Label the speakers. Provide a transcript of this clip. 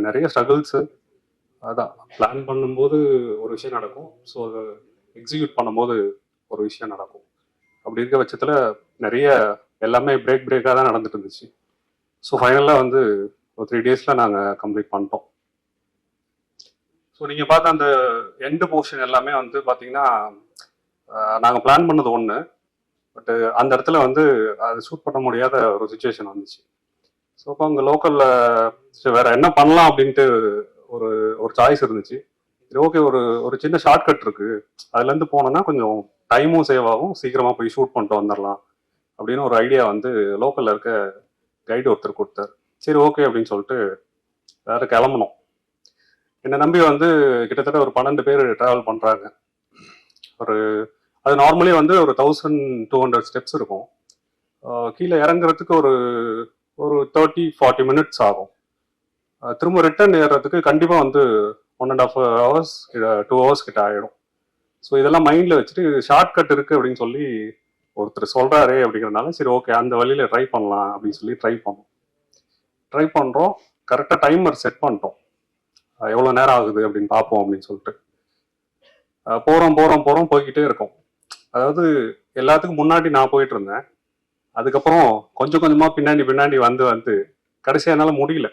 Speaker 1: நிறைய ஸ்ட்ரகிள்ஸு. அதான் பிளான் பண்ணும்போது ஒரு விஷயம் நடக்கும். ஸோ அதை எக்ஸிக்யூட் பண்ணும்போது ஒரு விஷயம் நடக்கும். அப்படி இருக்க பட்சத்தில் நிறைய எல்லாமே பிரேக்காக தான் நடந்துட்டு இருந்துச்சு. ஸோ ஃபைனலாக வந்து ஒரு 3 டேஸில் நாங்கள் கம்ப்ளீட் பண்ணிட்டோம். ஸோ நீங்கள் பார்த்த அந்த எண்டு போர்ஷன் எல்லாமே வந்து பார்த்தீங்கன்னா நாங்கள் பிளான் பண்ணது ஒன்று, பட்டு அந்த இடத்துல வந்து அது ஷூட் பண்ண முடியாத ஒரு சுச்சுவேஷன் வந்துச்சு. ஸோ அப்போ அங்கே லோக்கலில் வேற என்ன பண்ணலாம் அப்படின்ட்டு ஒரு ஒரு சாய்ஸ் இருந்துச்சு. சரி ஓகே, ஒரு ஒரு சின்ன ஷார்ட்கட் இருக்கு, அதுலேருந்து போனோம்னா கொஞ்சம் டைமும் சேவ் ஆகும், சீக்கிரமாக போய் ஷூட் பண்ணிட்டு வந்துடலாம் அப்படின்னு ஒரு ஐடியா வந்து லோக்கலில் இருக்க கைடு ஒருத்தர் கொடுத்தாரு. சரி ஓகே அப்படின்னு சொல்லிட்டு வேற கிளம்பணும். என்னை நம்பி வந்து கிட்டத்தட்ட ஒரு 12 பேர் ட்ராவல் பண்ணுறாங்க. ஒரு அது நார்மலி வந்து ஒரு 1200 ஸ்டெப்ஸ் இருக்கும். கீழே இறங்குறதுக்கு ஒரு ஒரு 30-40 மினிட்ஸ் ஆகும். திரும்ப ரிட்டர்ன் ஏறுறதுக்கு கண்டிப்பாக வந்து 1.5 hours 2 hours கிட்ட ஆகிடும். ஸோ இதெல்லாம் மைண்டில் வச்சுட்டு இது ஷார்ட்கட் இருக்குது அப்படின்னு சொல்லி ஒருத்தர் சொல்கிறாரே அப்படிங்கிறனால சரி ஓகே அந்த வழியில் ட்ரை பண்ணலாம் அப்படின்னு சொல்லி ட்ரை பண்ணுறோம். கரெக்டாக டைமர் செட் பண்ணிட்டோம், எவ்வளோ நேரம் ஆகுது அப்படின்னு பார்ப்போம் அப்படின்னு சொல்லிட்டு போகிறோம் போய்கிட்டே இருக்கோம். அதாவது எல்லாத்துக்கும் முன்னாடி நான் போயிட்டு இருந்தேன். அதுக்கப்புறம் கொஞ்சம் கொஞ்சமாக பின்னாடி வந்து கடைசியாக என்னால் முடியல.